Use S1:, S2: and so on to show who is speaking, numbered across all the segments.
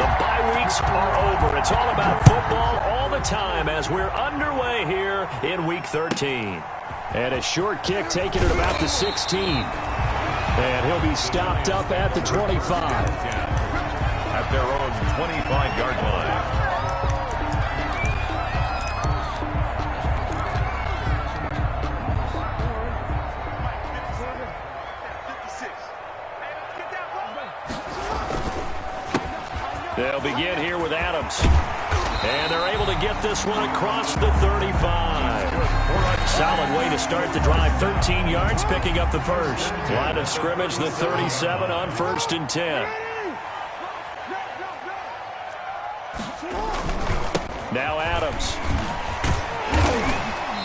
S1: The bye weeks are over. It's all about football all the time as we're underway here in Week 13. And a short kick taken at about the 16. And he'll be stopped up at the 25.
S2: At their own 25-yard line.
S1: They'll begin here with Adams. And they're able to get this one across the 35. Solid way to start the drive. 13 yards, picking up the first. Line of scrimmage, the 37 on 1st and 10. Now Adams.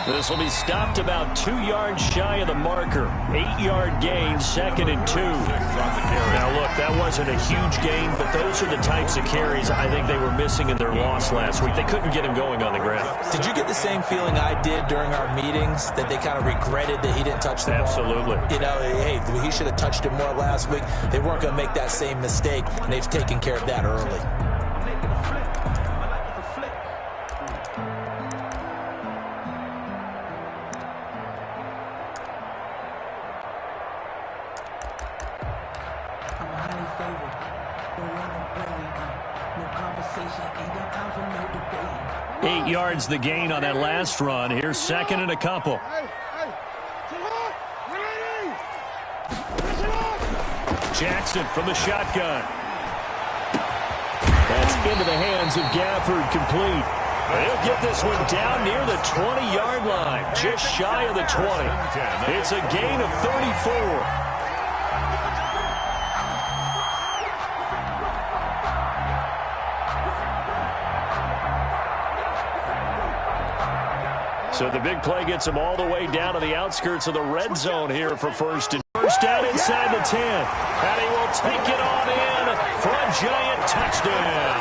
S1: This will be stopped about 2 yards shy of the marker. 8-yard gain, 2nd and 2. Now, look, that wasn't a huge gain, but those are the types of carries I think they were missing in their loss last week. They couldn't get him going on the ground.
S3: Did you get the same feeling I did during our meetings, that they kind of regretted that he didn't touch the ball?
S1: Absolutely.
S3: You know, hey, he should have touched it more last week. They weren't going to make that same mistake, and they've taken care of that early.
S1: Yards the gain on that last run. Here's 2nd and a couple. Jackson from the shotgun. That's into the hands of Gafford, complete. He'll get this one down near the 20-yard line, just shy of the 20. It's a gain of 34. So the big play gets him all the way down to the outskirts of the red zone here for first down inside the 10. And he will take it on in for a giant touchdown.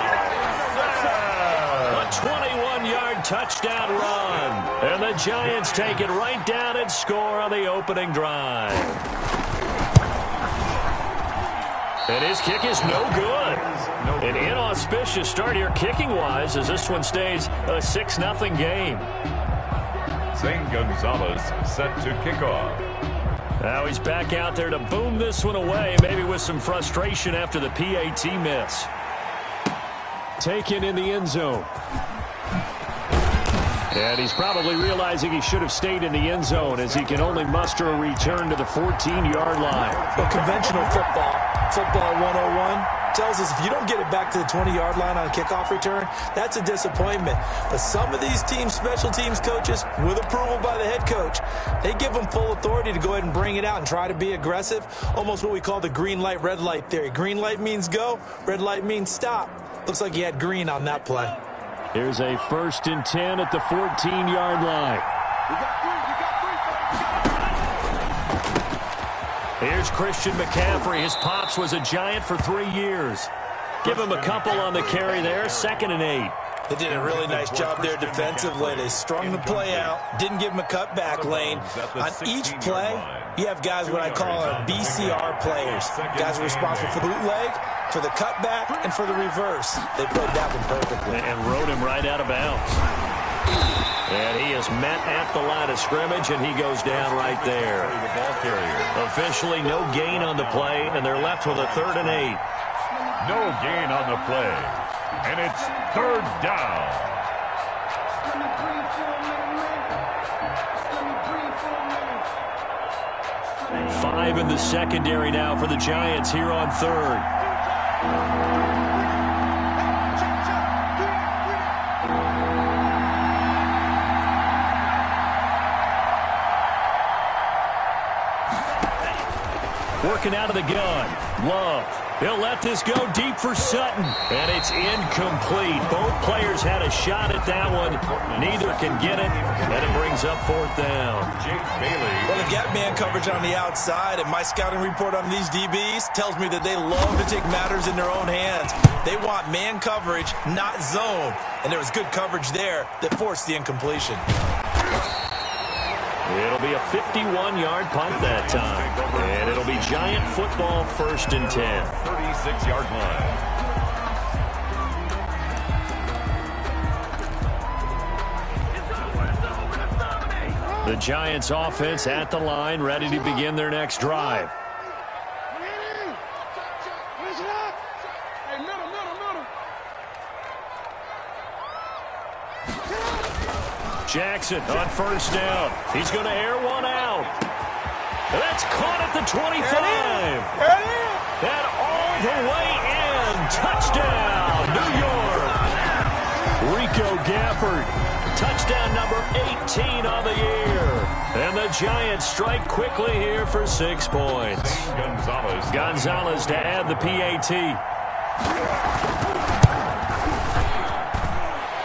S1: A 21-yard touchdown run. And the Giants take it right down and score on the opening drive. And his kick is no good. An inauspicious start here kicking-wise as this one stays a 6-0 game.
S2: Zane Gonzalez set to kick off.
S1: Now he's back out there to boom this one away, maybe with some frustration after the PAT miss. Taken in the end zone. And he's probably realizing he should have stayed in the end zone as he can only muster a return to the 14-yard line.
S3: Well, conventional football 101, tells us if you don't get it back to the 20-yard line on a kickoff return, that's a disappointment. But some of these teams, special teams coaches, with approval by the head coach, they give them full authority to go ahead and bring it out and try to be aggressive, almost what we call the green light, red light theory. Green light means go, red light means stop. Looks like he had green on that play.
S1: Here's a 1st and 10 at the 14-yard line. Here's Christian McCaffrey. His pops was a Giant for 3 years. Give him a couple on the carry there. 2nd and 8.
S3: They did a really nice job there defensively. They strung the play out, didn't give him a cutback lane. On each play, you have guys what I call our BCR players. Guys are responsible for the bootleg, for the cutback, and for the reverse. They played that one perfectly.
S1: And rode him right out of bounds. And he is met at the line of scrimmage, and he goes down right there. Officially no gain on the play, and they're left with a 3rd and 8.
S2: No gain on the play. And it's 3rd down.
S1: Five in the secondary now for the Giants here on 3rd. Working out of the gun. Love. He'll let this go deep for Sutton. And it's incomplete. Both players had a shot at that one. Neither can get it. And it brings up 4th down.
S2: Jake Bailey.
S3: Well, they've got man coverage on the outside, and my scouting report on these DBs tells me that they love to take matters in their own hands. They want man coverage, not zone. And there was good coverage there that forced the incompletion.
S1: It'll be a 51-yard punt that time. And it'll be Giant football 1st and 10.
S2: 36-yard line.
S1: The Giants offense at the line, ready to begin their next drive. Jackson on first down. He's going to air one out. That's caught at the 25. And all the way in. Touchdown, New York. Rico Gafford. Touchdown number 18 on the year. And the Giants strike quickly here for 6 points. Gonzalez to add the PAT.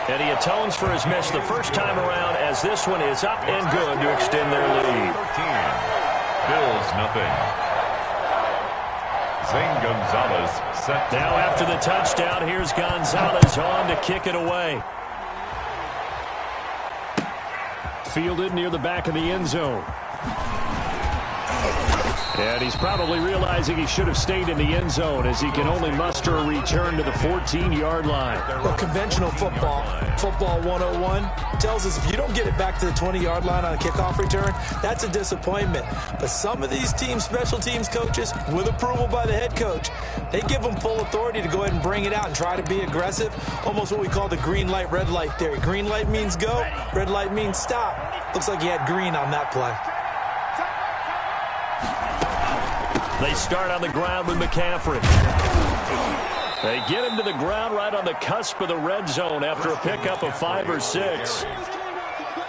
S1: And he atones for his miss the first time around as this one is up and good to extend their lead.
S2: Bills nothing. Zane Gonzalez set.
S1: Now after the touchdown, here's Gonzalez on to kick it away. Fielded near the back of the end zone. And he's probably realizing he should have stayed in the end zone as he can only muster a return to the 14-yard line.
S3: Well, conventional football 101, tells us if you don't get it back to the 20-yard line on a kickoff return, that's a disappointment. But some of these teams, special teams coaches, with approval by the head coach, they give them full authority to go ahead and bring it out and try to be aggressive, almost what we call the green light, red light theory. Green light means go, red light means stop. Looks like he had green on that play.
S1: They start on the ground with McCaffrey. They get him to the ground right on the cusp of the red zone after a pickup of 5 or 6.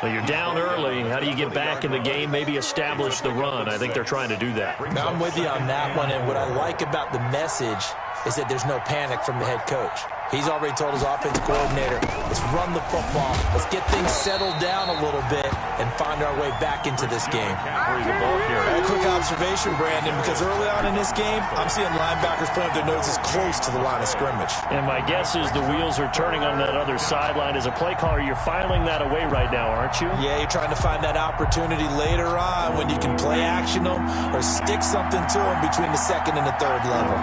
S1: Well, you're down early. How do you get back in the game, maybe establish the run? I think they're trying to do that.
S3: Now, I'm with you on that one, and what I like about the message is that there's no panic from the head coach. He's already told his offensive coordinator, let's run the football. Let's get things settled down a little bit and find our way back into this game. A quick observation, Brandon, because early on in this game, I'm seeing linebackers putting their noses close to the line of scrimmage.
S1: And my guess is the wheels are turning on that other sideline. As a play caller, you're filing that away right now, aren't you?
S3: Yeah, you're trying to find that opportunity later on when you can play action them or stick something to them between the second and the third level.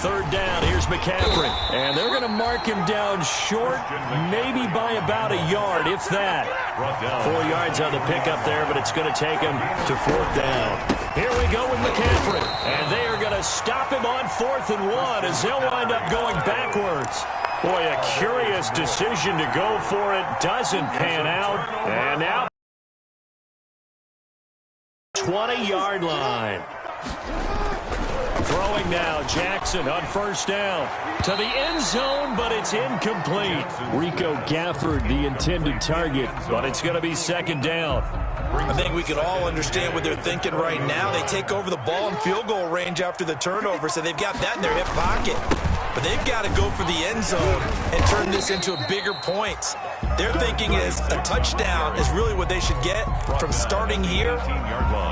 S1: Third down, here's McCaffrey. And they're going to mark him down short, maybe by about a yard, if that. 4 yards on the pickup there, but it's going to take him to 4th down. Here we go with McCaffrey. And they are going to stop him on 4th and 1 as they'll wind up going backwards. Boy, a curious decision to go for it. Doesn't pan out. And now 20-yard line. Throwing now, Jackson on first down. To the end zone, but it's incomplete. Rico Gafford, the intended target, but it's going to be 2nd down.
S3: I think we can all understand what they're thinking right now. They take over the ball in field goal range after the turnover, so they've got that in their hip pocket. But they've got to go for the end zone and turn this into a bigger points. Their thinking is a touchdown is really what they should get from starting here.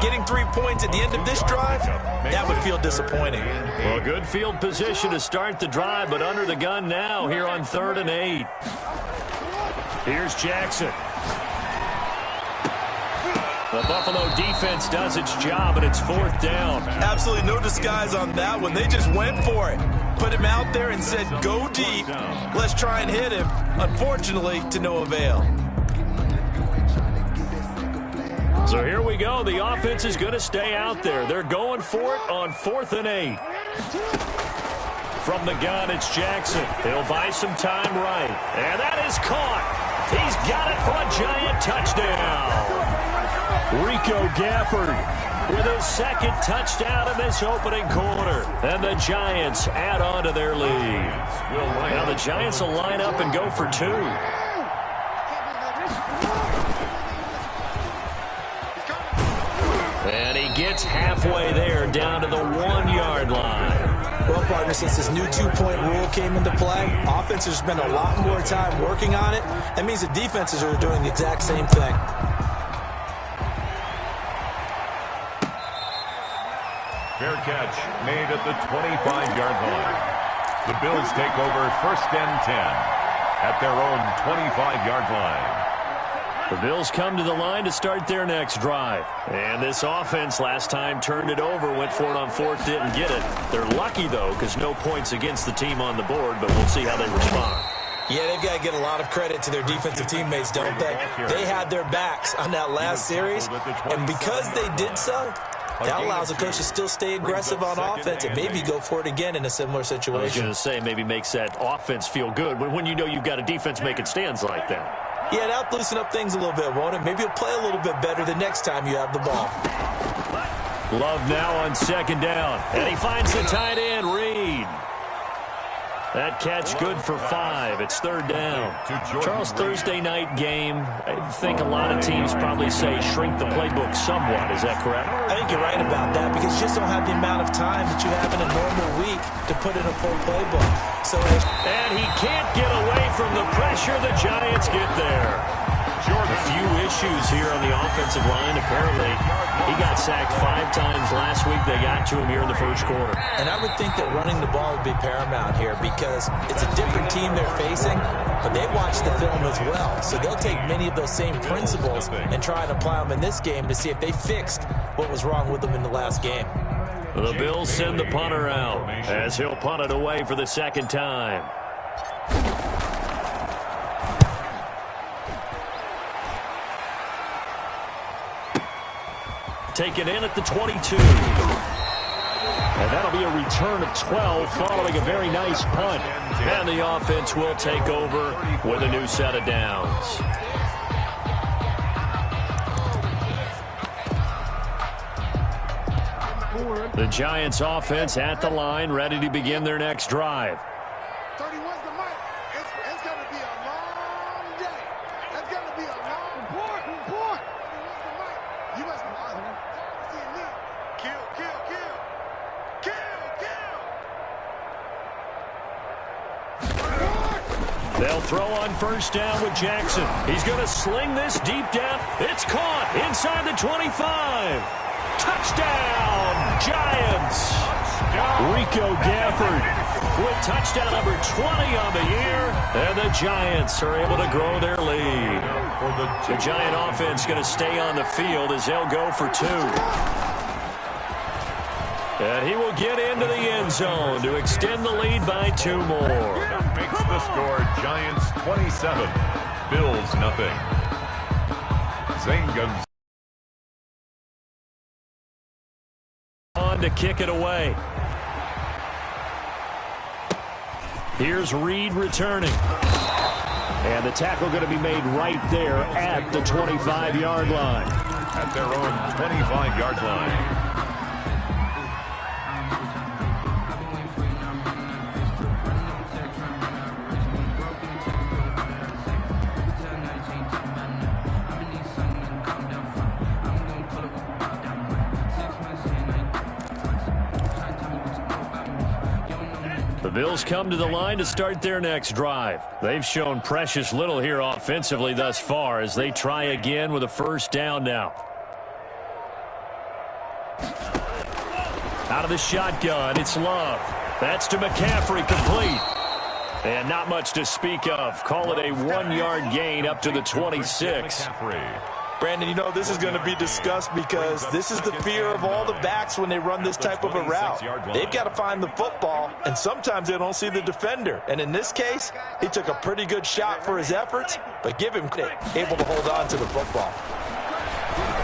S3: Getting 3 points at the end of this drive, that would feel disappointing.
S1: Well, good field position to start the drive, but under the gun now here on 3rd and 8. Here's Jackson. The Buffalo defense does its job, and it's 4th down.
S3: Absolutely no disguise on that one. They just went for it. Put him out there and said, go deep. Let's try and hit him. Unfortunately, to no avail.
S1: So here we go. The offense is going to stay out there. They're going for it on 4th and 8. From the gun, it's Jackson. He'll buy some time right. And that is caught. He's got it for a Giant touchdown. Rico Gafford with his 2nd touchdown in this opening quarter. And the Giants add on to their lead. Now the Giants will line up and go for 2. And he gets halfway there down to the 1-yard line.
S3: Well, partner, since this new 2-point rule came into play, offenses spend a lot more time working on it. That means the defenses are doing the exact same thing.
S2: Fair catch made at the 25-yard line. The Bills take over 1st and 10 at their own 25-yard line.
S1: The Bills come to the line to start their next drive. And this offense last time turned it over, went for it on 4th, didn't get it. They're lucky, though, because no points against the team on the board, but we'll see how they respond.
S3: Yeah, they've got to get a lot of credit to their defensive teammates, don't they? They had their backs on that last series, and because they did so, that allows the coach to still stay aggressive on offense and maybe go for it again in a similar situation.
S1: I was going to say, maybe makes that offense feel good when you know you've got a defense making stands like that.
S3: Yeah, that'll loosen up things a little bit, won't it? Maybe you'll play a little bit better the next time you have the ball.
S1: Love now on second down, and he finds the tight end, Reed. That catch good for 5. It's third down. Charles, Thursday night game, I think a lot of teams probably say shrink the playbook somewhat. Is that correct?
S3: I think you're right about that because you just don't have the amount of time that you have in a normal week to put in a full playbook. And
S1: he can't get away from the pressure. The Giants get there. A few issues here on the offensive line. Apparently, he got sacked 5 times last week. They got to him here in the first quarter.
S3: And I would think that running the ball would be paramount here because it's a different team they're facing, but they watch the film as well. So they'll take many of those same principles and try and apply them in this game to see if they fixed what was wrong with them in the last game.
S1: The Bills send the punter out as he'll punt it away for the second time. Taken in at the 22. And that'll be a return of 12 following a very nice punt. And the offense will take over with a new set of downs. The Giants offense at the line, ready to begin their next drive.
S4: 31's the mic. It's going to be a long day. It's going to be a long board. 31's the mic. You must be seeing me. Kill, kill, kill. Kill, kill.
S1: They'll throw on first down with Jackson. He's going to sling this deep down. It's caught inside the 25. Touchdown, Giants. Rico Gafford with touchdown number 20 on the year. And the Giants are able to grow their lead. The Giant offense going to stay on the field as they'll go for 2. And he will get into the end zone to extend the lead by 2 more.
S2: That makes the score Giants 27, Bills nothing. Zengas
S1: on to kick it away. Here's Reed returning. And the tackle going to be made right there at the 25-yard line.
S2: At their own 25-yard line.
S1: The Bills come to the line to start their next drive. They've shown precious little here offensively thus far as they try again with a first down now. Out of the shotgun, it's Love. That's to McCaffrey, complete. And not much to speak of. Call it a 1-yard gain up to the 26.
S3: Brandon, you know, this is going to be discussed because this is the fear of all the backs when they run this type of a route. They've got to find the football, and sometimes they don't see the defender. And in this case, he took a pretty good shot for his efforts, but give him credit, able to hold on to the football.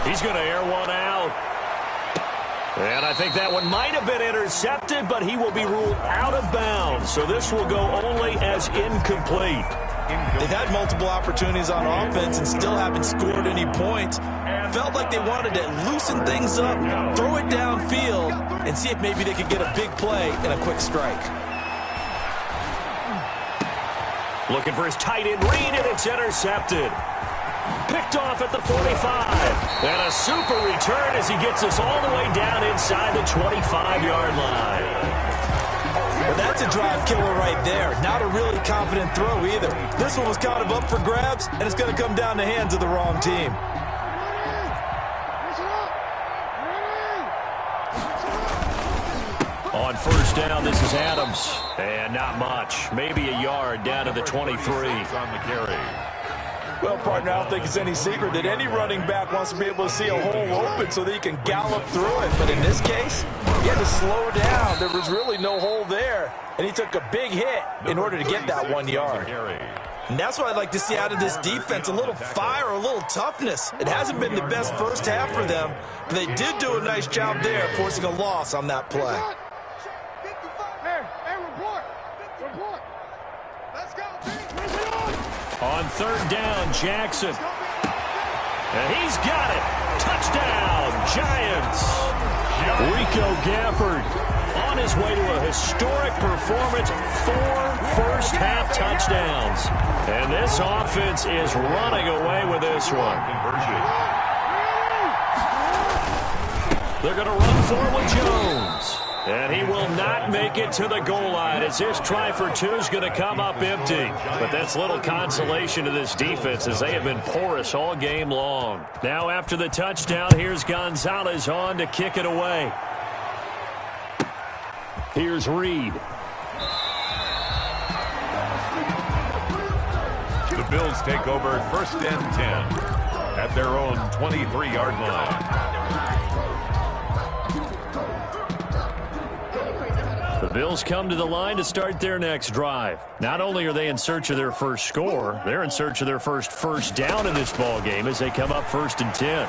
S1: He's going to air one out. And I think that one might have been intercepted, but he will be ruled out of bounds. So this will go only as incomplete.
S3: They've had multiple opportunities on offense and still haven't scored any points. Felt like they wanted to loosen things up, throw it downfield, and see if maybe they could get a big play and a quick strike.
S1: Looking for his tight end Reed, and it's intercepted. Picked off at the 45. And a super return as he gets us all the way down inside the 25-yard line.
S3: Well, that's a drive killer right there. Not a really confident throw either. This one was kind of up for grabs, and it's going to come down the hands of the wrong team.
S1: On first down, this is Adams. And not much. Maybe a yard down to the 23.
S2: On the carry.
S3: Well, partner, I don't think it's any secret that any running back wants to be able to see a hole open so that he can gallop through it. But in this case, he had to slow down. There was really no hole there, and he took a big hit in order to get that 1 yard. And that's what I'd like to see out of this defense, a little fire, a little toughness. It hasn't been the best first half for them, but they did do a nice job there, forcing a loss on that play.
S1: On third down, Jackson. And he's got it. Touchdown, Giants. Rico Gafford on his way to a historic performance. 4 first-half touchdowns. And this offense is running away with this one. They're going to run for it with Jones. And he will not make it to the goal line as his try for 2 is going to come up empty. But that's little consolation to this defense as they have been porous all game long. Now after the touchdown, here's Gonzalez on to kick it away. Here's Reed.
S2: The Bills take over first and 10 at their own 23-yard line.
S1: The Bills come to the line to start their next drive. Not only are they in search of their first score, they're in search of their first down in this ball game as they come up 1st and 10.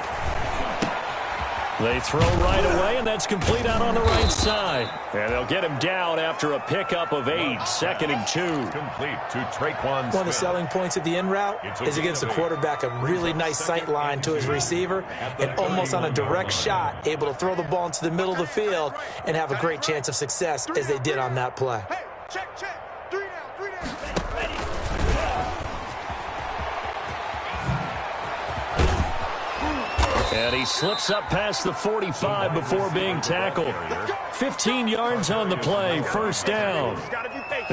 S1: They throw right away, and that's complete out on the right side. And they'll get him down after a pickup of 8, 2nd and 2.
S2: Complete to Traquan.
S3: One of the selling points of the in route is against the quarterback, a really nice sight line to his receiver, and almost on a direct shot, able to throw the ball into the middle of the field and have a great chance of success as they did on that play.
S4: Hey, check. 3 down.
S1: And he slips up past the 45 before being tackled. 15 yards on the play, first down.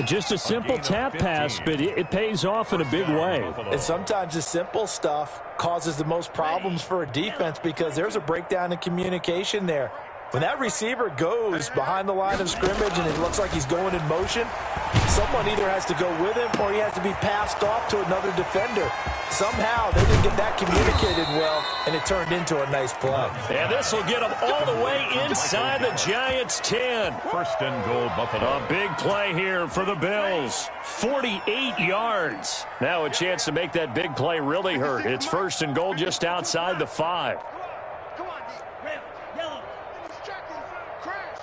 S1: Just a simple tap pass, but it pays off in a big way.
S3: And sometimes the simple stuff causes the most problems for a defense because there's a breakdown in communication there. When that receiver goes behind the line of scrimmage and it looks like he's going in motion, someone either has to go with him or he has to be passed off to another defender. Somehow they didn't get that communicated well, and it turned into a nice play.
S1: And this will get them all the way inside the Giants' 10.
S2: First and goal, Buffalo.
S1: A big play here for the Bills. 48 yards. Now a chance to make that big play really hurt. It's 1st and goal just outside the 5.
S4: Come on, D. Red, yellow. Crash.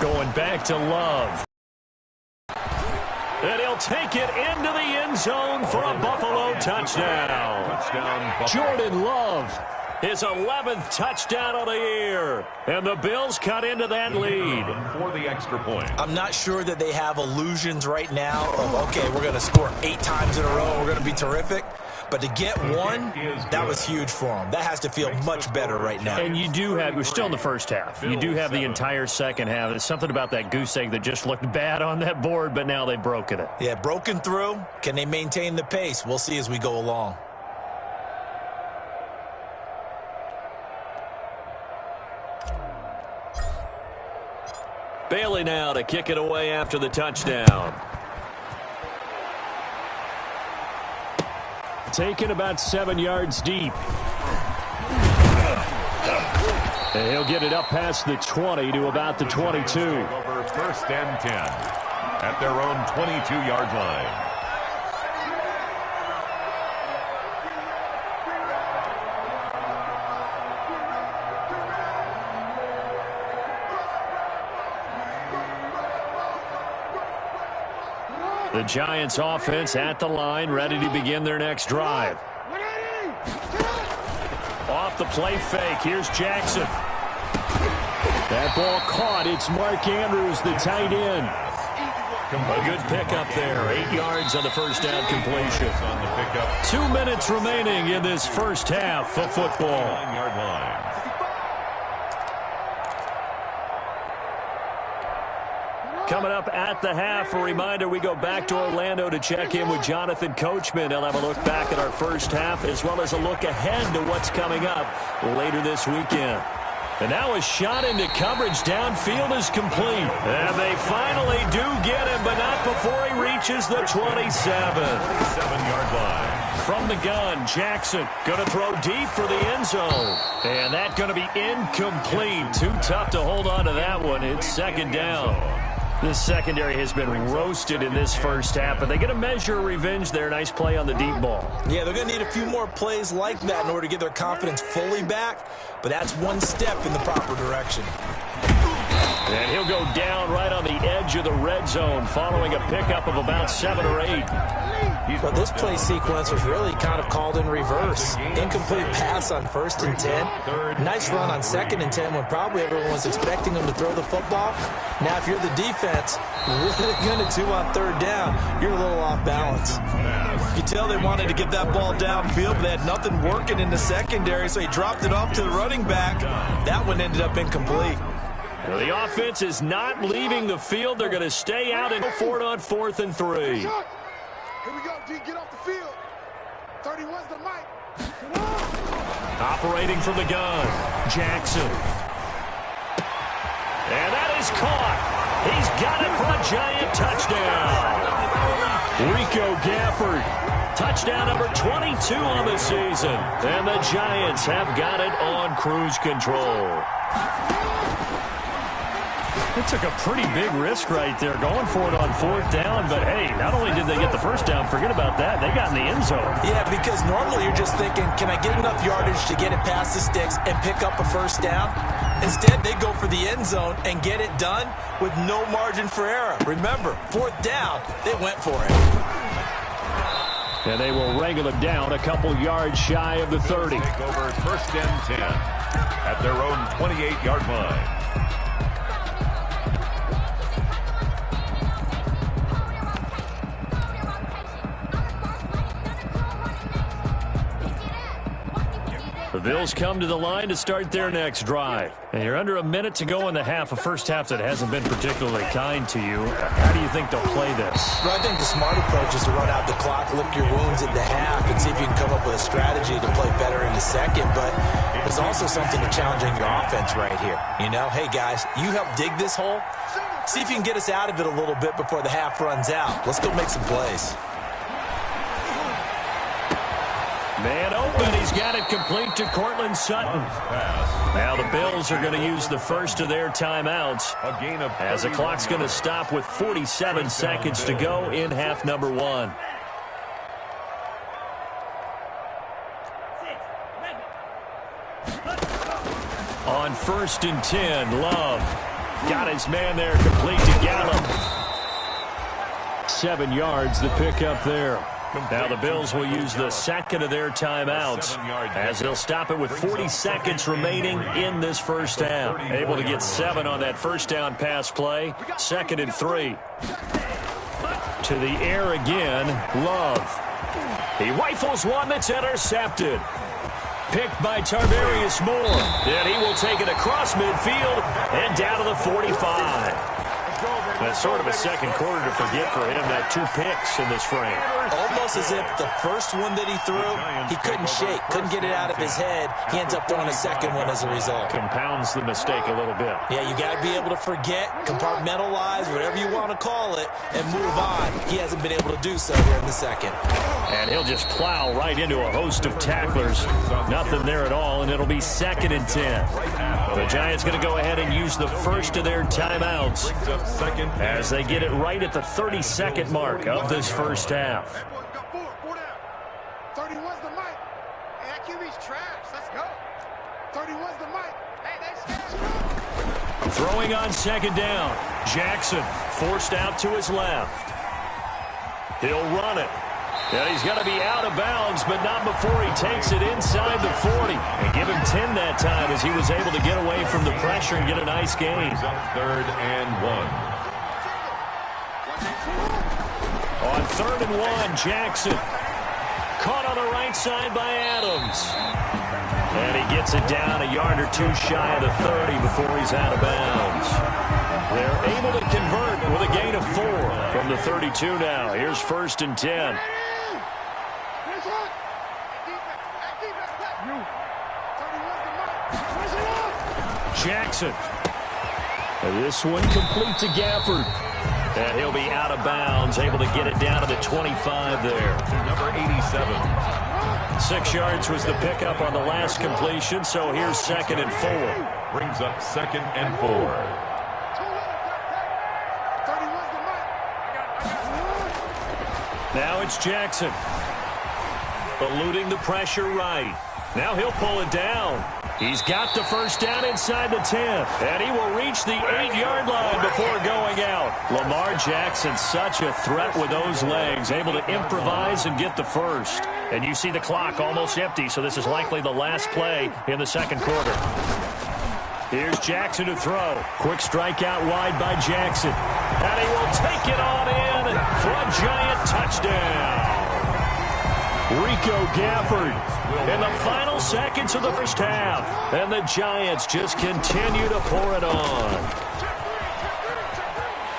S1: Going back to Love. And he'll take it into the end zone for a Buffalo touchdown.
S2: Touchdown,
S1: Jordan Love, his 11th touchdown of the year. And the Bills cut into that lead.
S2: For the extra point.
S3: I'm not sure that they have illusions right now of, okay, we're going to score 8 times in a row, we're going to be terrific. But to get 1, that was huge for them. That has to feel much better right now.
S1: And you do have, we're still in the first half. You do have the entire second half. There's something about that goose egg that just looked bad on that board, but now they've broken it.
S3: Yeah, broken through. Can they maintain the pace? We'll see as we go along.
S1: Bailey now to kick it away after the touchdown. Taken about 7 yards deep. And he'll get it up past the 20 to about the 22.
S2: Over 1st and 10 at their own 22-yard line.
S1: The Giants offense at the line, ready to begin their next drive. Off the play fake, here's Jackson. That ball caught, it's Mark Andrews, the tight end. A good pickup there, 8 yards on the first down completion. 2 minutes remaining in this first half of football.
S2: 9-yard line.
S1: Coming up at the half, a reminder, we go back to Orlando to check in with Jonathan Coachman. He'll have a look back at our first half as well as a look ahead to what's coming up later this weekend. And now a shot into coverage downfield is complete. And they finally do get him, but not before he reaches the 27.
S2: 7-yard line.
S1: From the gun, Jackson going to throw deep for the end zone. And that's going to be incomplete. Too tough to hold on to that one. It's second down. This secondary has been roasted in this first half, but they get a measure of revenge there. Nice play on the deep ball.
S3: Yeah, they're going to need a few more plays like that in order to get their confidence fully back, but that's one step in the proper direction.
S1: And he'll go down right on the edge of the red zone following a pickup of about 7 or 8.
S3: But this play sequence was really kind of called in reverse. Incomplete pass on 1st and 10. Nice run on 2nd and 10 when probably everyone was expecting him to throw the football. Now, if you're the defense, what are they going to do on 3rd down? You're a little off balance. You can tell they wanted to get that ball downfield, but they had nothing working in the secondary, so he dropped it off to the running back. That one ended up incomplete.
S1: Well, the offense is not leaving the field. They're going to stay out and go for it on 4th and 3.
S4: Here we go, D. Get off the field. 31's the mic.
S1: Operating from the gun, Jackson. And that is caught. He's got it for a Giant touchdown. Rico Gafford. Touchdown number 22 on the season. And the Giants have got it on cruise control. They took a pretty big risk right there going for it on 4th down. But, hey, not only did they get the first down, forget about that, they got in the end zone.
S3: Yeah, because normally you're just thinking, can I get enough yardage to get it past the sticks and pick up a first down? Instead, they go for the end zone and get it done with no margin for error. Remember, 4th down, they went for it.
S1: And they will wrangle it down a couple yards shy of the 30.
S2: Take over 1st and 10 at their own 28-yard line.
S1: The Bills come to the line to start their next drive. And you're under a minute to go in the half, a first half that hasn't been particularly kind to you. How do you think they'll play this?
S3: Well, I think the smart approach is to run out the clock, lick your wounds in the half, and see if you can come up with a strategy to play better in the second. But there's also something to challenging your offense right here. You know, hey, guys, you help dig this hole. See if you can get us out of it a little bit before the half runs out. Let's go make some plays.
S1: Man open, he's got it complete to Cortland Sutton. Now the Bills are going to use the first of their timeouts as the clock's going to stop with 47 seconds to go in half number 1. On 1st and 10, Love got his man there complete to Gallup. 7 yards, the pickup there. Now the Bills will use the second of their timeouts as they'll stop it with 40 seconds remaining in this first half. Able to get 7 on that first down pass play. 2nd and 3. To the air again, Love. He rifles one that's intercepted. Picked by Tarvarius Moore. And he will take it across midfield and down to the 45. That's sort of a second quarter to forget for him. That 2 picks in this frame.
S3: Almost as if the first one that he threw, he couldn't shake, couldn't get it out of his head. He ends up throwing a second one as a result.
S1: Compounds the mistake a little bit.
S3: Yeah, you got to be able to forget, compartmentalize, whatever you want to call it, and move on. He hasn't been able to do so here in the second.
S1: And he'll just plow right into a host of tacklers. Nothing there at all, and it'll be 2nd and 10. The Giants going to go ahead and use the first of their timeouts as they get it right at the 32nd mark of this first half.
S4: 31's the mic. Hey, that QB's trash. Let's go. 31's the mic. Hey, they
S1: Throwing on 2nd down. Jackson forced out to his left. He'll run it. And he's going to be out of bounds, but not before he takes it inside the 40. And give him 10 that time as he was able to get away from the pressure and get a nice gain.
S2: 3rd and 1.
S1: On 3rd and 1, Jackson. Caught on the right side by Adams. And he gets it down a yard or 2 shy of the 30 before he's out of bounds. They're able to convert with a gain of 4 from the 32 now. Here's 1st and 10. Jackson. And this one complete to Gafford. And he'll be out of bounds, able to get it down to the 25 there.
S2: Number 87.
S1: 6 yards was the pickup on the last completion, so here's 2nd and 4.
S2: Brings up 2nd and 4.
S1: Now it's Jackson. Eluding the pressure right. Now he'll pull it down. He's got the first down inside the 10. And he will reach the 8-yard line before going out. Lamar Jackson, such a threat with those legs. Able to improvise and get the first. And you see the clock almost empty, so this is likely the last play in the second quarter. Here's Jackson to throw. Quick strike out wide by Jackson. And he will take it on in for a giant touchdown. Rico Gafford in the final seconds of the first half. And the Giants just continue to pour it on.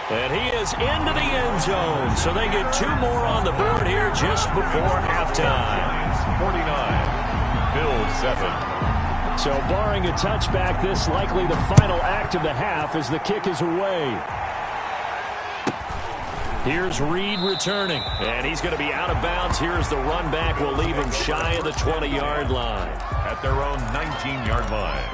S1: And he is into the end zone, so they get 2 more on the board here just before halftime.
S2: 49, Bills 7.
S1: So barring a touchback, this likely the final act of the half as the kick is away. Here's Reed returning, and he's going to be out of bounds. Here's the run back. Will leave him shy of the 20-yard line.
S2: At their own 19-yard line.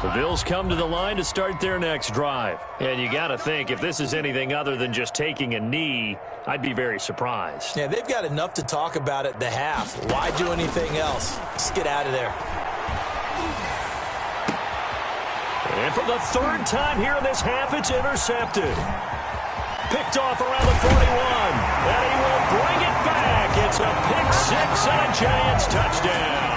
S1: The Bills come to the line to start their next drive. And you got to think, if this is anything other than just taking a knee, I'd be very surprised.
S3: Yeah, they've got enough to talk about at the half. Why do anything else? Just get out of there.
S1: And for the 3rd time here in this half, it's intercepted. Picked off around the 41. And he will bring it back. It's a pick 6 and a Giants touchdown.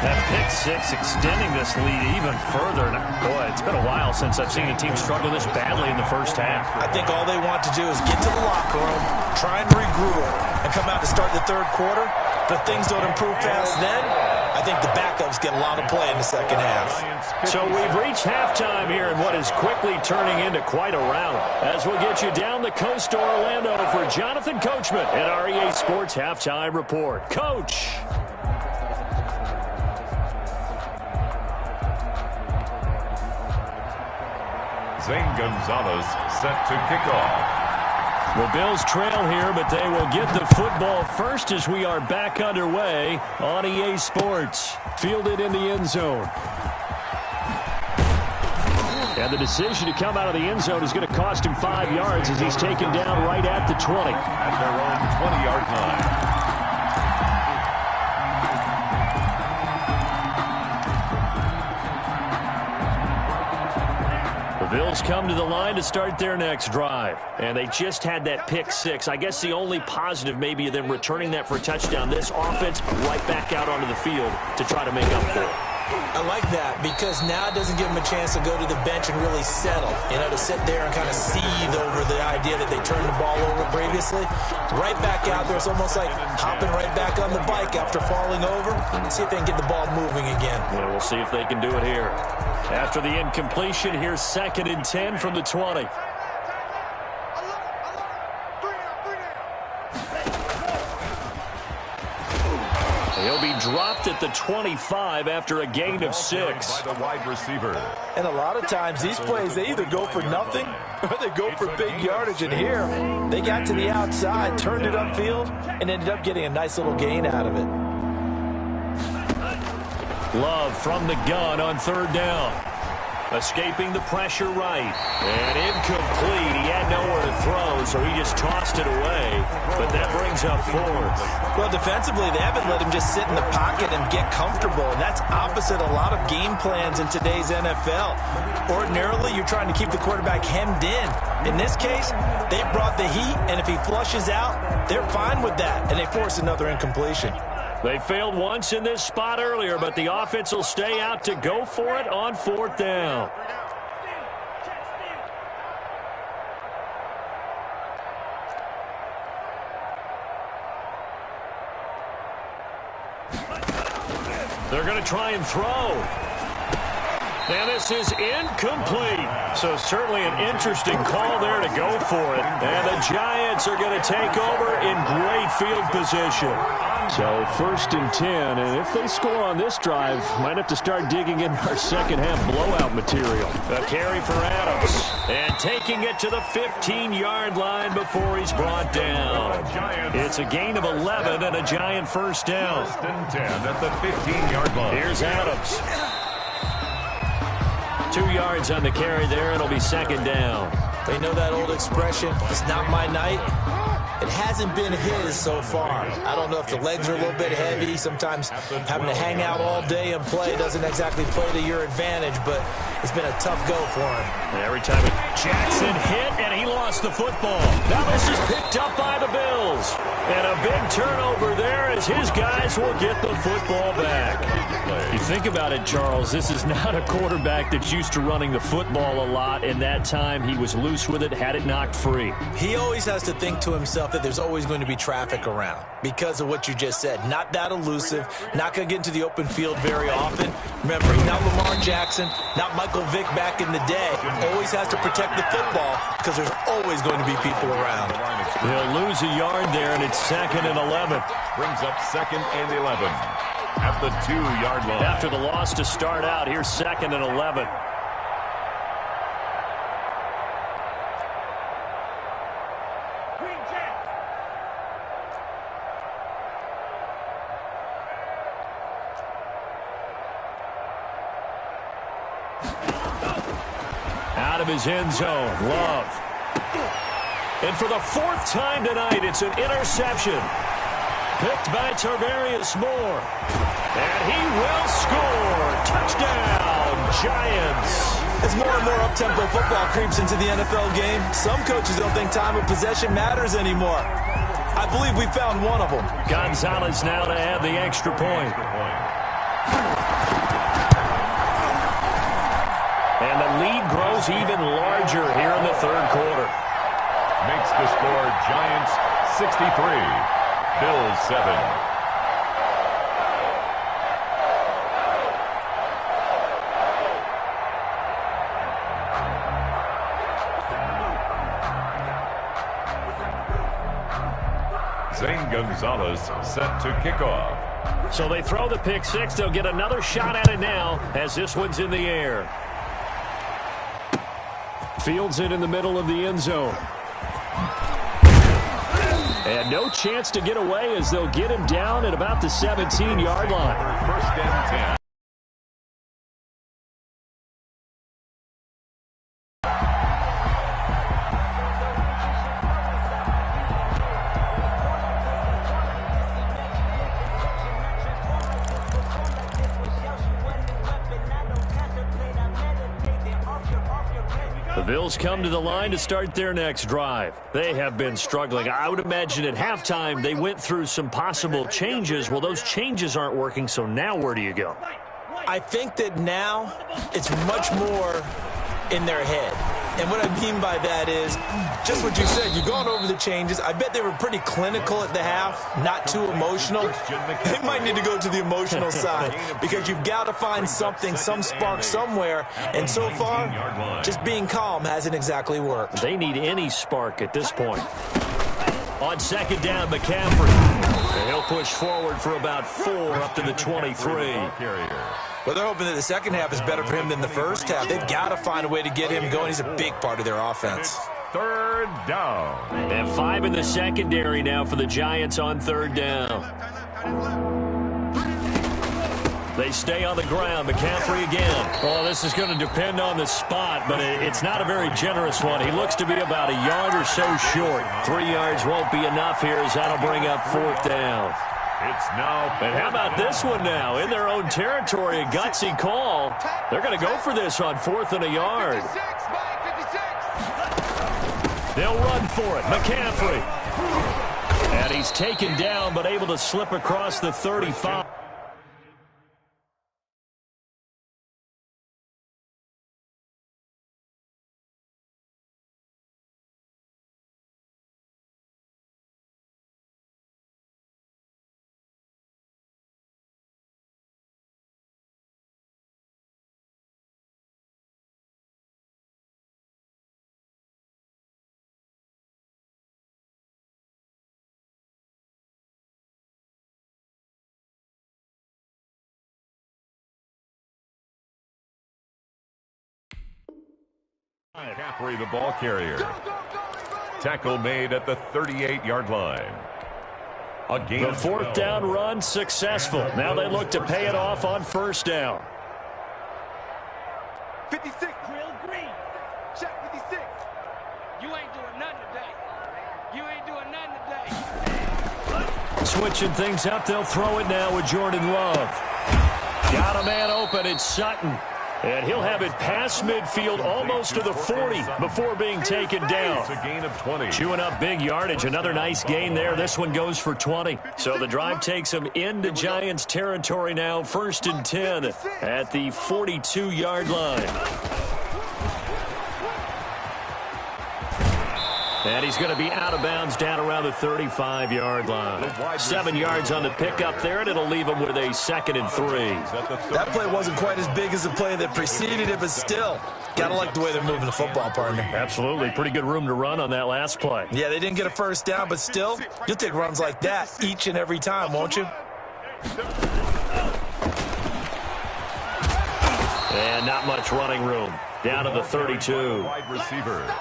S1: That pick 6 extending this lead even further. And boy, it's been a while since I've seen a team struggle this badly in the first half.
S3: I think all they want to do is get to the locker room, try and regroup, and come out to start the 3rd quarter. But if things don't improve fast then, I think the backups get a lot of play in the second half.
S1: So we've reached halftime here in what is quickly turning into quite a rout. As we'll get you down the coast to Orlando for Jonathan Coachman at REA Sports Halftime Report. Coach.
S2: Zane Gonzalez set to kick off.
S1: The Bills trail here, but they will get the football first as we are back underway on EA Sports. Fielded in the end zone. And the decision to come out of the end zone is going to cost him 5 yards as he's taken down right at the 20.
S2: At their own 20-yard line.
S1: Bills come to the line to start their next drive. And they just had that pick 6. I guess the only positive maybe of them returning that for a touchdown. This offense right back out onto the field to try to make up for it.
S3: I like that because now it doesn't give them a chance to go to the bench and really settle. You know, to sit there and kind of seethe over the idea that they turned the ball over previously. Right back out there. It's almost like hopping right back on the bike after falling over. See if they can get the ball moving again.
S1: Well, we'll see if they can do it here. After the incompletion, here's 2nd and 10 from the 20. He'll be dropped at the 25 after a gain of 6.
S2: By the wide receiver.
S3: And a lot of times these plays, they either go for nothing or they go for big yardage. And here, they got to the outside, turned it upfield, and ended up getting a nice little gain out of it.
S1: Love from the gun on 3rd down. Escaping the pressure right. And incomplete. He had nowhere to throw, so he just tossed it away. But that brings up 4th.
S3: Well, defensively, they haven't let him just sit in the pocket and get comfortable. And that's opposite a lot of game plans in today's NFL. Ordinarily, you're trying to keep the quarterback hemmed in. In this case, they brought the heat, and if he flushes out, they're fine with that. And they force another incompletion.
S1: They failed once in this spot earlier, but the offense will stay out to go for it on 4th down. They're going to try and throw. And this is incomplete. So certainly an interesting call there to go for it. And the Giants are going to take over in great field position. So 1st and 10, and if they score on this drive, might have to start digging in our second half blowout material. A carry for Adams, and taking it to the 15-yard line before he's brought down. It's a gain of 11 and a Giant first down.
S2: 1st and 10 at the 15-yard line.
S1: Here's Adams. 2 yards on the carry there. It'll be 2nd down.
S3: They know that old expression, it's not my night. It hasn't been his so far. I don't know if the legs are a little bit heavy. Sometimes having to hang out all day and play doesn't exactly play to your advantage, but it's been a tough go for him.
S1: And every time Jackson hit, and he lost the football. Now this is picked up by the Bills. And a big turnover there as his guys will get the football back. You think about it, Charles, this is not a quarterback that's used to running the football a lot, and that time he was loose with it, had it knocked free.
S3: He always has to think to himself that there's always going to be traffic around because of what you just said. Not that elusive, not going to get into the open field very often. Remember, he's not Lamar Jackson, not Michael Vick back in the day. Always has to protect the football because there's always going to be people around.
S1: They'll lose a yard there, and it's 2nd and 11.
S2: Brings up 2nd and 11 at the 2-yard line.
S1: After the loss to start out, here's 2nd and 11. Out of his end zone, Love. And for the 4th time tonight, it's an interception. Picked by Tarvarius Moore. And he will score. Touchdown, Giants.
S3: As more and more up-tempo football creeps into the NFL game, some coaches don't think time of possession matters anymore. I believe we found one of them.
S1: Gonzalez now to add the extra point. And the lead grows even larger here in the 3rd quarter.
S2: Makes the score Giants 63, Bills 7. Zane Gonzalez set to kick off.
S1: So they throw the pick six. They'll get another shot at it now as this one's in the air. Fields it in the middle of the end zone. And no chance to get away as they'll get him down at about the 17-yard line.
S2: 1st and 10.
S1: The Bills come to the line to start their next drive. They have been struggling. I would imagine at halftime they went through some possible changes. Well, those changes aren't working, so now where do you go?
S3: I think that now it's much more in their head. And what I mean by that is just what you said. You've gone over the changes. I bet they were pretty clinical at the half, not too emotional. They might need to go to the emotional side because you've got to find something, some spark somewhere. And so far, just being calm hasn't exactly worked.
S1: They need any spark at this point. On 2nd down, McCaffrey. And he'll push forward for about 4 up to the 23.
S3: Well, they're hoping that the second half is better for him than the first half. They've got to find a way to get him going. He's a big part of their offense.
S2: 3rd down.
S1: And 5 in the secondary now for the Giants on 3rd down. They stay on the ground. McCaffrey again. Well, this is going to depend on the spot, but it's not a very generous one. He looks to be about a yard or so short. 3 yards won't be enough here as that'll bring up 4th down.
S2: It's now.
S1: And how about this one now? In their own territory, a gutsy call. They're going to go for this on 4th and a yard. They'll run for it. McCaffrey. And he's taken down, but able to slip across the 35.
S2: McCaffrey, the ball carrier. Tackle made at the 38-yard line.
S1: The fourth down run successful. Now they look to pay it off on first down.
S4: 56. Real green. Check 56. You ain't doing nothing today. You ain't doing nothing today.
S1: Switching things up, they'll throw it now with Jordan Love. Got a man open, it's Sutton. And he'll have it past midfield almost to the 40 before being taken down.
S2: It's a gain of 20.
S1: Chewing up big yardage. Another nice gain there. This one goes for 20. So the drive takes them into Giants territory now. 1st and 10 at the 42-yard line. And he's going to be out of bounds down around the 35-yard line. 7 yards on the pickup there, and it'll leave him with a 2nd and 3.
S3: That play wasn't quite as big as the play that preceded it, but still, got to like the way they're moving the football, partner.
S1: Absolutely. Pretty good room to run on that last play.
S3: Yeah, they didn't get a first down, but still, you'll take runs like that each and every time, won't you?
S1: And not much running room. Down to the 32.
S2: Wide receiver.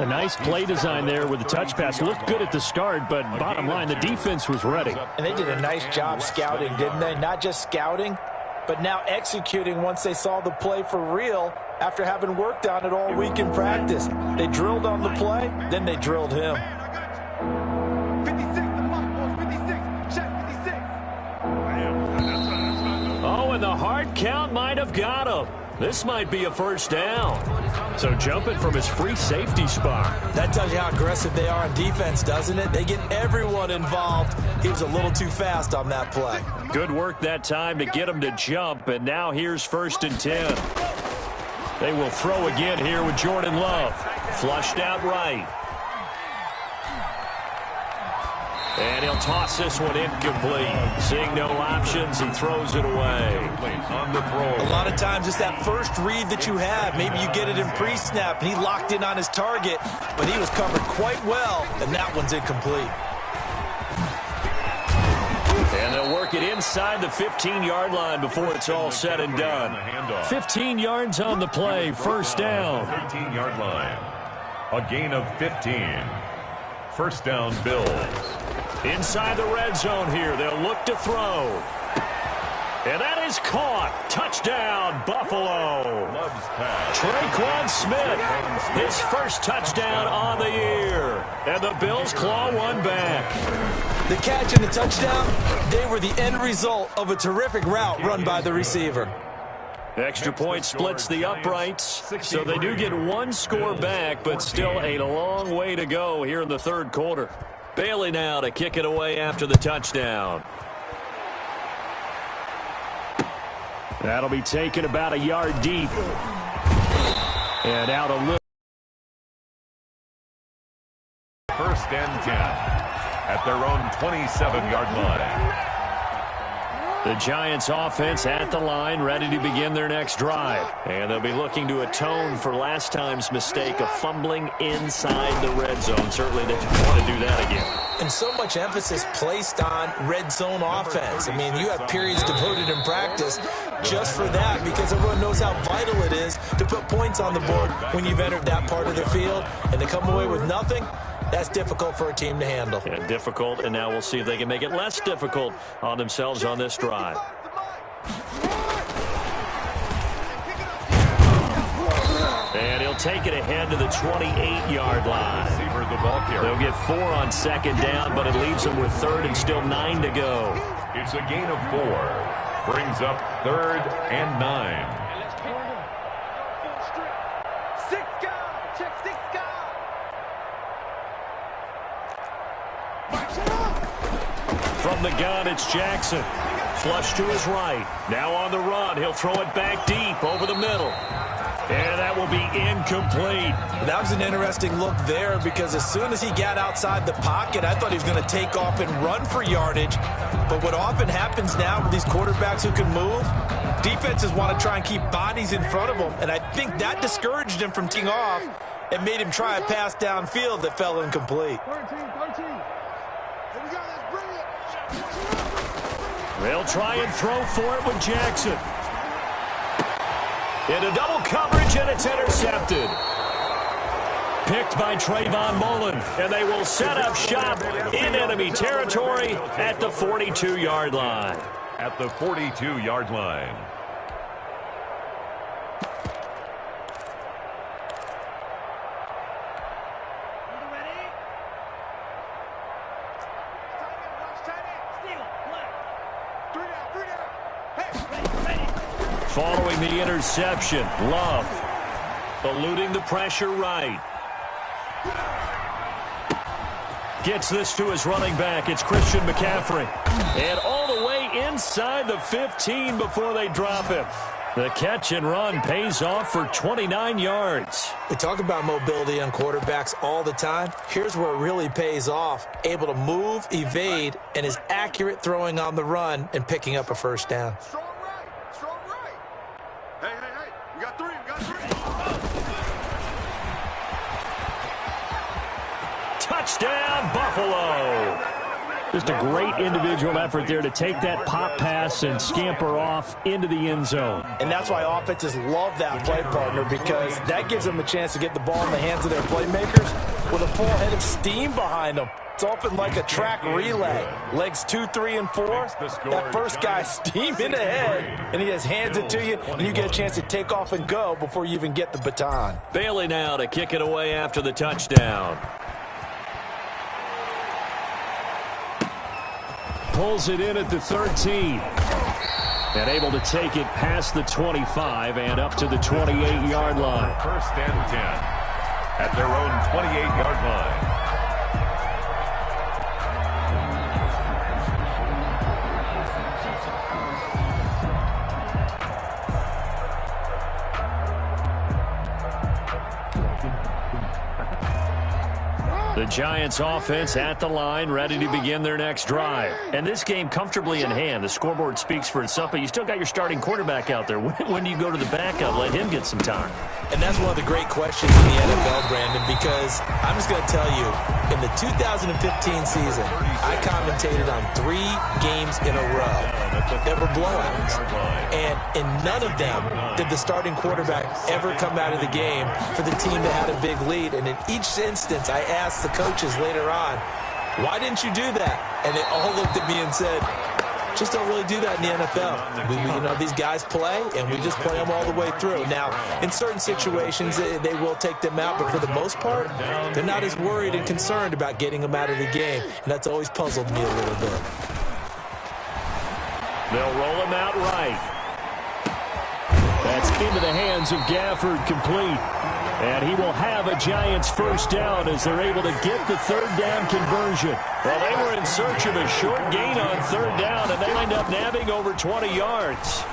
S1: A nice play design there with the touch pass. Looked good at the start, but bottom line, the defense was ready.
S3: And they did a nice job scouting, didn't they? Not just scouting, but now executing once they saw the play for real after having worked on it all week in practice. They drilled on the play, then they drilled him.
S4: 56, the block, 56. Check 56.
S1: Oh, and the hard count might have got him. This might be a first down. So jumping from his free safety spot.
S3: That tells you how aggressive they are on defense, doesn't it? They get everyone involved. He was a little too fast on that play.
S1: Good work that time to get him to jump, and now here's 1st and 10. They will throw again here with Jordan Love. Flushed out right. And he'll toss this one incomplete. Seeing no options, he throws it away.
S2: On the throw.
S3: A lot of times it's that first read that you have. Maybe you get it in pre-snap, and he locked in on his target, but he was covered quite well, and that one's incomplete.
S1: And they'll work it inside the 15-yard line before it's all said and done. 15 yards on the play, first down.
S2: 13-yard line. A gain of 15. First down, Bills.
S1: Inside the red zone here, they'll look to throw. And that is caught. Touchdown, Buffalo.
S2: Loves pass.
S1: Traquan Smith, his first touchdown on the year. And the Bills claw one back.
S3: The catch and the touchdown, they were the end result of a terrific route run by the receiver.
S1: Extra point splits the uprights, so they do get one score back, but still a long way to go here in the third quarter. Bailey now to kick it away after the touchdown. That'll be taken about a yard deep. And out a little.
S2: 1st and 10 at their own 27-yard line.
S1: The Giants offense at the line, ready to begin their next drive. And they'll be looking to atone for last time's mistake of fumbling inside the red zone. Certainly they don't want to do that again.
S3: And so much emphasis placed on red zone offense. I mean, you have periods devoted in practice just for that, because everyone knows how vital it is to put points on the board when you've entered that part of the field. And to come away with nothing, that's difficult for a team to handle.
S1: Yeah, difficult, and now we'll see if they can make it less difficult on themselves on this drive. And he'll take it ahead to the 28-yard line. They'll get 4 on 2nd down, but it leaves them with 3rd and still 9 to go.
S2: It's a gain of 4. Brings up 3rd and 9.
S1: From the gun, it's Jackson. Flush to his right. Now on the run. He'll throw it back deep over the middle. And that will be incomplete.
S3: That was an interesting look there, because as soon as he got outside the pocket, I thought he was going to take off and run for yardage. But what often happens now with these quarterbacks who can move, defenses want to try and keep bodies in front of them. And I think that discouraged him from teeing off and made him try a pass downfield that fell incomplete.
S4: 13. Here we go. That's brilliant.
S1: They'll try and throw for it with Jackson. Into double coverage, and it's intercepted. picked by Trayvon Mullen, and they will set up shop in enemy territory at the 42-yard line.
S2: At the 42-yard line.
S1: Following the interception, Love eluding the pressure right. Gets this to his running back. It's Christian McCaffrey. And all the way inside the 15 before they drop him. The catch and run pays off for 29 yards.
S3: We talk about mobility on quarterbacks all the time. Here's where it really pays off. Able to move, evade, and is accurate throwing on the run and picking up a first down.
S4: Strong right. Strong right. Hey. We got three.
S1: Touchdown, Buffalo. Just a great individual effort there to take that pop pass and scamper off into the end zone.
S5: And that's why offenses love that play partner, because that gives them a chance to get the ball in the hands of their playmakers with a full head of steam behind them. It's often like a track relay. Legs 2, 3, and 4. That first guy steaming ahead, and he just hands it to you, and you get a chance to take off and go before you even get the baton.
S1: Bailey now to kick it away after the touchdown. Pulls it in at the 13. And able to take it past the 25 and up to the 28-yard line.
S2: First and 10 at their own 28-yard line.
S1: The Giants offense at the line, ready to begin their next drive. And this game comfortably in hand. The scoreboard speaks for itself, but you still got your starting quarterback out there. When do you go to the backup? Let him get some time.
S3: And that's one of the great questions in the NFL, Brandon, because I'm just going to tell you, in the 2015 season, I commentated on 3 games in a row that were blowouts. And in none of them did the starting quarterback ever come out of the game for the team that had a big lead. And in each instance, I asked the coaches later on, why didn't you do that? And they all looked at me and said, just don't really do that in the NFL. These guys play, and we just play them all the way through. Now, in certain situations, they will take them out, but for the most part, they're not as worried and concerned about getting them out of the game, and that's always puzzled me a little bit.
S1: They'll roll him out right. That's into the hands of Gafford, complete. And he will have a Giants first down as they're able to get the third down conversion. Well, they were in search of a short gain on third down, and they end up nabbing over 20 yards.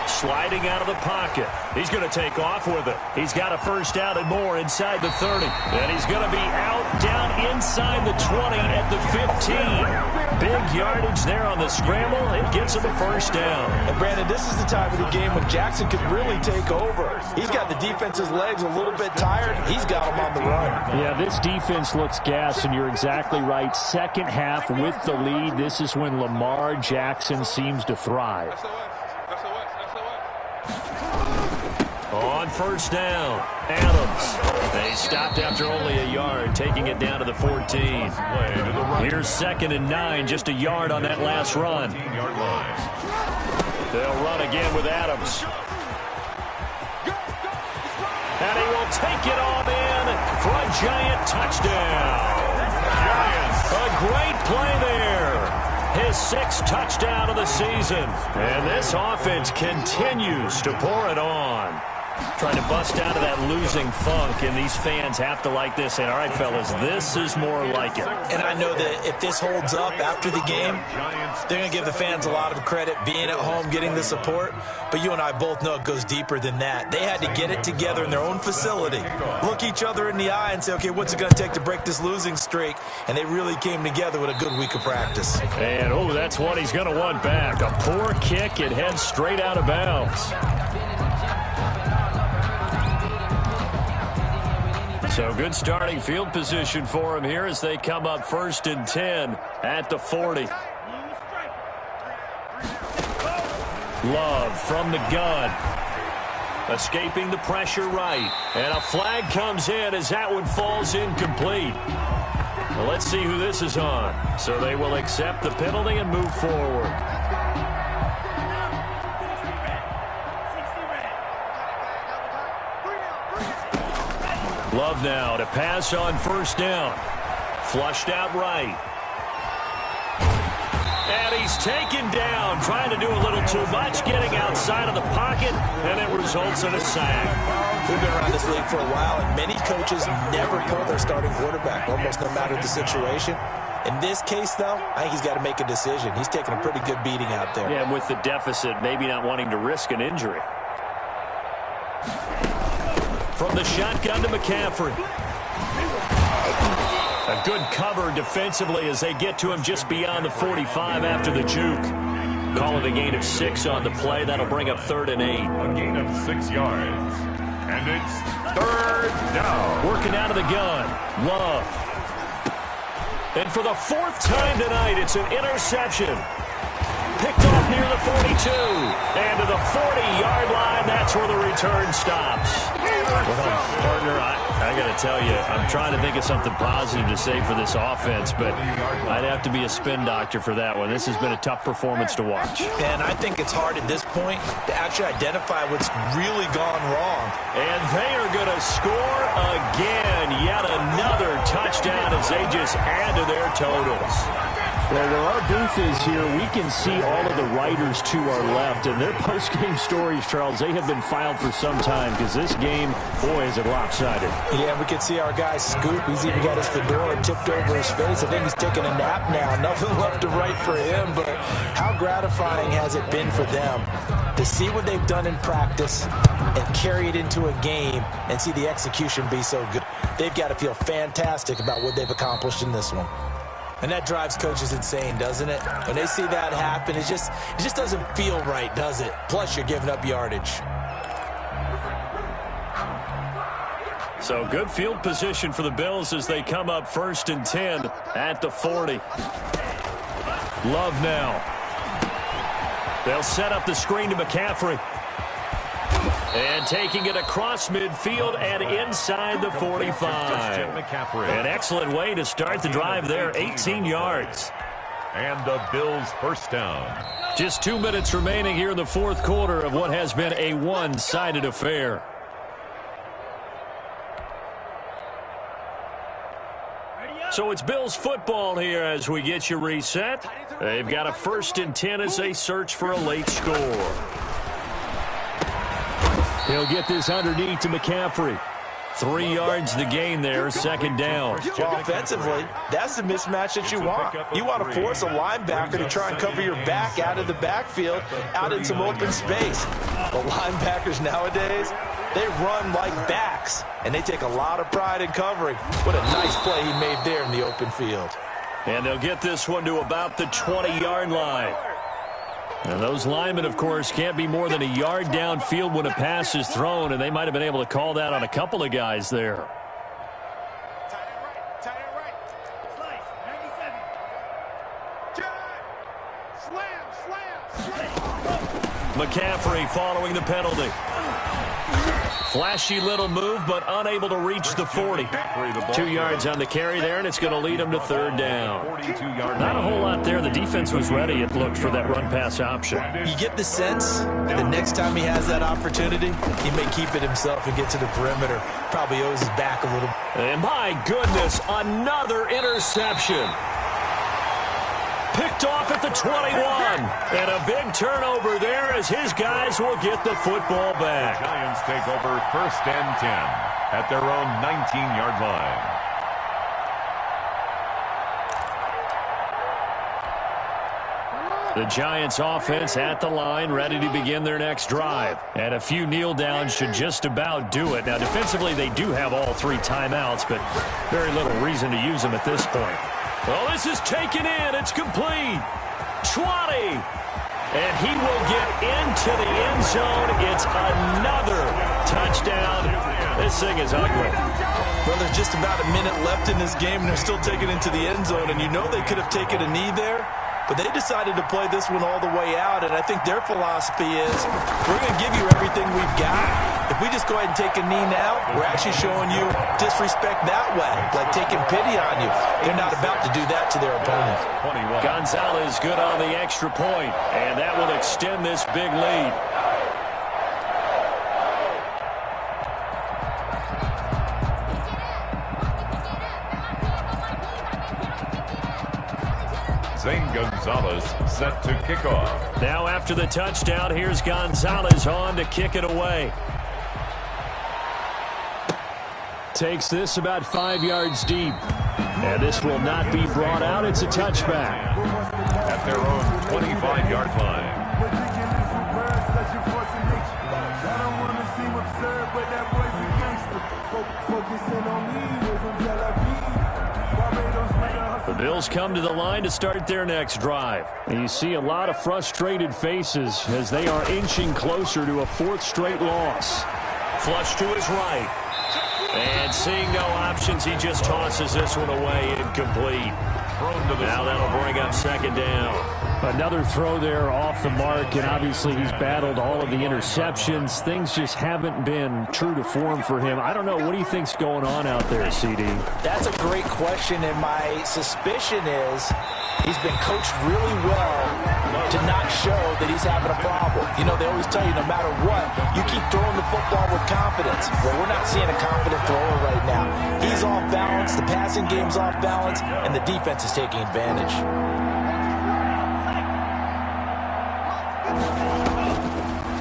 S1: Sliding out of the pocket. He's going to take off with it. He's got a first down and more inside the 30. And he's going to be out down inside the 20 at the 15. Big yardage there on the scramble. It gets him a first down.
S5: And Brandon, this is the time of the game when Jackson could really take over. He's got the defense's legs a little bit tired. He's got them on the run.
S1: Yeah, this defense looks gassed, and you're exactly right. Second half with the lead, this is when Lamar Jackson seems to thrive. On first down, Adams. They stopped after only a yard, taking it down to the 14. Here's 2nd and 9, just a yard on that last run. They'll run again with Adams. And he will take it on in for a Giant touchdown. A great play there. His 6th touchdown of the season. And this offense continues to pour it on. Trying to bust out of that losing funk, and these fans have to like this. And all right, fellas, this is more like it.
S3: And I know that if this holds up after the game, they're going to give the fans a lot of credit being at home, getting the support. But you and I both know it goes deeper than that. They had to get it together in their own facility, look each other in the eye and say, okay, what's it going to take to break this losing streak? And they really came together with a good week of practice.
S1: And, oh, that's what he's going to want back. A poor kick. It heads straight out of bounds. So good starting field position for him here as they come up 1st and 10 at the 40. Love from the gun. Escaping the pressure right. And a flag comes in as that one falls incomplete. Well, let's see who this is on. So they will accept the penalty and move forward. Love now to pass on first down. Flushed out right. And he's taken down, trying to do a little too much, getting outside of the pocket, and it results in a sack.
S3: We've been around this league for a while, and many coaches never pull their starting quarterback, almost no matter the situation. In this case, though, I think he's got to make a decision. He's taking a pretty good beating out there.
S1: Yeah, and with the deficit, maybe not wanting to risk an injury. From the shotgun to McCaffrey. A good cover defensively as they get to him just beyond the 45 after the juke. Call it a gain of 6 on the play. That'll bring up 3rd and 8.
S2: A gain of 6 yards. And it's 3rd down.
S1: Working out of the gun. Love. And for the 4th time tonight, it's an interception. Picked off near the 42. And to the 40-yard line, that's where the return stops. Well, partner, I got to tell you, I'm trying to think of something positive to say for this offense, but I'd have to be a spin doctor for that one. This has been a tough performance to watch.
S3: And I think it's hard at this point to actually identify what's really gone wrong.
S1: And they are going to score again. Yet another touchdown as they just add to their totals.
S6: Well, where our booth is here, we can see all of the writers to our left. And their post-game stories, Charles, they have been filed for some time because this game, boy, is it lopsided.
S3: Yeah, we can see our guy Scoop. He's even got his fedora tipped over his face. I think he's taking a nap now. Nothing left to write for him, but how gratifying has it been for them to see what they've done in practice and carry it into a game and see the execution be so good. They've got to feel fantastic about what they've accomplished in this one. And that drives coaches insane, doesn't it? When they see that happen, it just doesn't feel right, does it? Plus, you're giving up yardage.
S1: So good field position for the Bills as they come up 1st and 10 at the 40. Love now. They'll set up the screen to McCaffrey. And taking it across midfield and inside the 45. An excellent way to start the drive there, 18 yards.
S2: And the Bills' first down.
S1: Just 2 minutes remaining here in the 4th quarter of what has been a one-sided affair. So it's Bills football here as we get you reset. They've got a 1st and 10 as they search for a late score. He'll get this underneath to McCaffrey. 3 yards the gain there, 2nd down.
S3: Well, offensively, that's the mismatch that you want. You want to force a linebacker to try and cover your back out of the backfield, out in some open space. The linebackers nowadays, they run like backs, and they take a lot of pride in covering. What a nice play he made there in the open field.
S1: And they'll get this one to about the 20-yard line. And those linemen, of course, can't be more than a yard downfield when a pass is thrown, and they might have been able to call that on a couple of guys there.
S4: Tight end right. Slice, 97. Slam.
S1: McCaffrey following the penalty. Flashy little move, but unable to reach the 40. 2 yards on the carry there, and it's going to lead him to 3rd down. Not a whole lot there. The defense was ready, it looked, for that run-pass option.
S3: You get the sense that next time he has that opportunity, he may keep it himself and get to the perimeter. Probably owes his back a little.
S1: And my goodness, another interception. Picked off at the 21. And a big turnover there as his guys will get the football back.
S2: The Giants take over 1st and 10 at their own 19-yard line.
S1: The Giants offense at the line, ready to begin their next drive. And a few kneel downs should just about do it. Now, defensively, they do have all 3 timeouts, but very little reason to use them at this point. Well, this is taken in. It's complete. 20. And he will get into the end zone. It's another touchdown. This thing is ugly.
S3: Well, there's just about a minute left in this game, and they're still taking it into the end zone. And you know they could have taken a knee there. but they decided to play this one all the way out, and I think their philosophy is, we're going to give you everything we've got. If we just go ahead and take a knee now, we're actually showing you disrespect that way, like taking pity on you. They're not about to do that to their opponent.
S1: Gonzalez good on the extra point, and that will extend this big lead.
S2: Gonzalez set to kick off.
S1: Now after the touchdown, here's Gonzalez on to kick it away.
S6: Takes this about 5 yards deep. And this will not be brought out. It's a touchback.
S2: At their own 25-yard line.
S1: The Bills come to the line to start their next drive.
S6: And you see a lot of frustrated faces as they are inching closer to a 4th straight loss.
S1: Flush to his right. And seeing no options, he just tosses this one away, incomplete. Now that'll bring up 2nd down.
S6: Another throw there off the mark, and obviously he's battled all of the interceptions. Things just haven't been true to form for him. I don't know. What do you think's going on out there, CD?
S5: That's a great question, and my suspicion is he's been coached really well to not show that he's having a problem. You know, they always tell you no matter what, you keep throwing the football with confidence. Well, we're not seeing a confident thrower right now. He's off balance, the passing game's off balance, and the defense is taking advantage.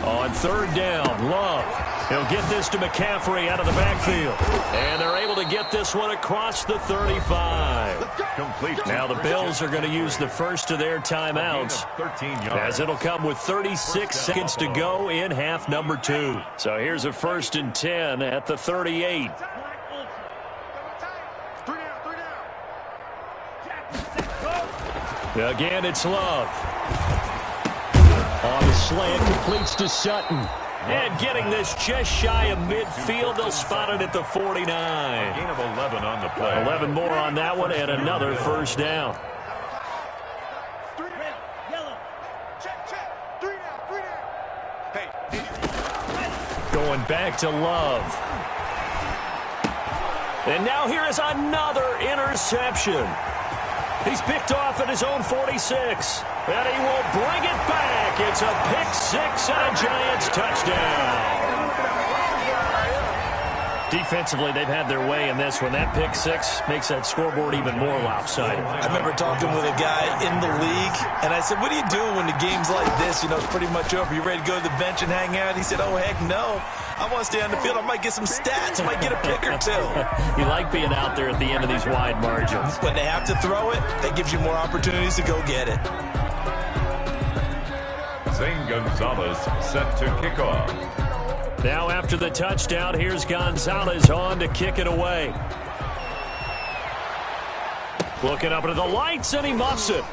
S1: On 3rd down, Love. He'll get this to McCaffrey out of the backfield. And they're able to get this one across the 35.
S2: Complete.
S1: Now the Bills are going to use the first of their timeouts, as it'll come with 36 seconds to go in half number 2. So here's a 1st and 10 at the 38. Again, it's Love.
S6: On the slant, completes to Sutton.
S1: And getting this just shy of midfield, they'll spot it at the 49.
S2: Gain of 11 on the play.
S1: 11 more on that one, and another 1st down. Going back to Love. And now here is another interception. He's picked off at his own 46. And he will bring it back. It's a pick-6 and a Giants touchdown. Defensively, they've had their way in this one. That pick-6 makes that scoreboard even more lopsided.
S3: I remember talking with a guy in the league, and I said, what do you do when the game's like this? You know, it's pretty much over. You ready to go to the bench and hang out? He said, oh, heck no. I want to stay on the field. I might get some stats. I might get a pick or two.
S1: You like being out there at the end of these wide margins.
S3: When they have to throw it, that gives you more opportunities to go get it.
S2: Gonzalez set to kick off.
S1: Now after the touchdown, here's Gonzalez on to kick it away. Looking up into the lights, and he muffs it.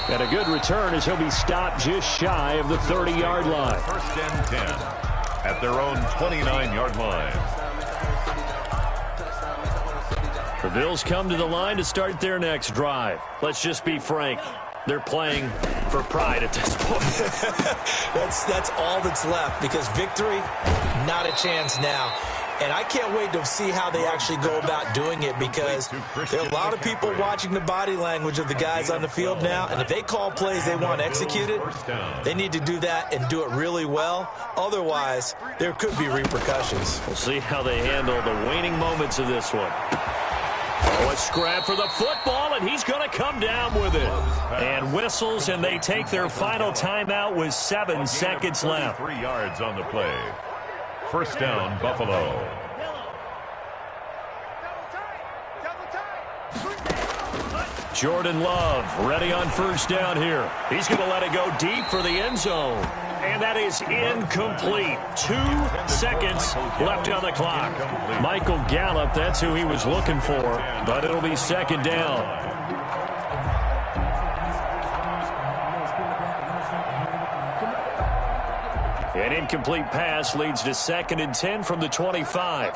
S1: And a good return as he'll be stopped just shy of the 30-yard line.
S2: 1st and 10 at their own 29-yard line.
S1: The Bills come to the line to start their next drive. Let's just be frank. They're playing for pride at this point.
S3: That's all that's left, because victory, not a chance now. And I can't wait to see how they actually go about doing it, because there are a lot of people watching the body language of the guys on the field now, and if they call plays they want executed, they need to do that and do it really well. Otherwise, there could be repercussions.
S1: We'll see how they handle the waning moments of this one. Oh, a scrap for the football, and he's going to come down with it. And whistles, and they take their final timeout with 7 seconds left.
S2: 3 yards on the play. 1st down, Buffalo.
S1: Jordan Love ready on 1st down here. He's going to let it go deep for the end zone. And that is incomplete. 2 seconds left on the clock. Michael Gallup, that's who he was looking for, but it'll be 2nd down. An incomplete pass leads to 2nd and 10 from the 25.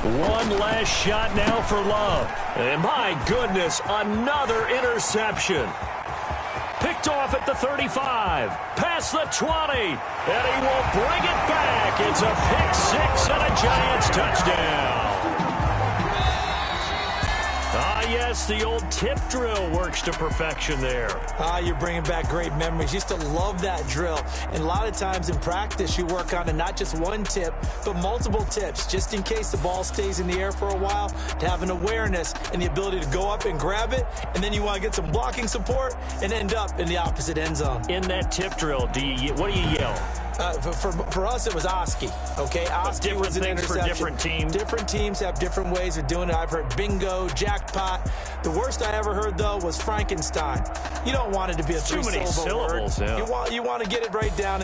S1: One last shot now for Love. And my goodness, another interception. Picked off at the 35, past the 20, and he will bring it back. It's a pick six and a Giants touchdown. Yes, the old tip drill works to perfection there.
S3: You're bringing back great memories. Used to love that drill. And a lot of times in practice, you work on not just one tip, but multiple tips, just in case the ball stays in the air for a while, to have an awareness and the ability to go up and grab it, and then you want to get some blocking support and end up in the opposite end zone.
S1: In that tip drill, what do you yell?
S3: For us, it was Oski. Okay, Oski was an interception.
S1: For different teams.
S3: Different teams have different ways of doing it. I've heard bingo, jackpot. The worst I ever heard, though, was Frankenstein. You don't want it to be a
S1: too many syllables.
S3: word.
S1: Yeah.
S3: You want to get it right down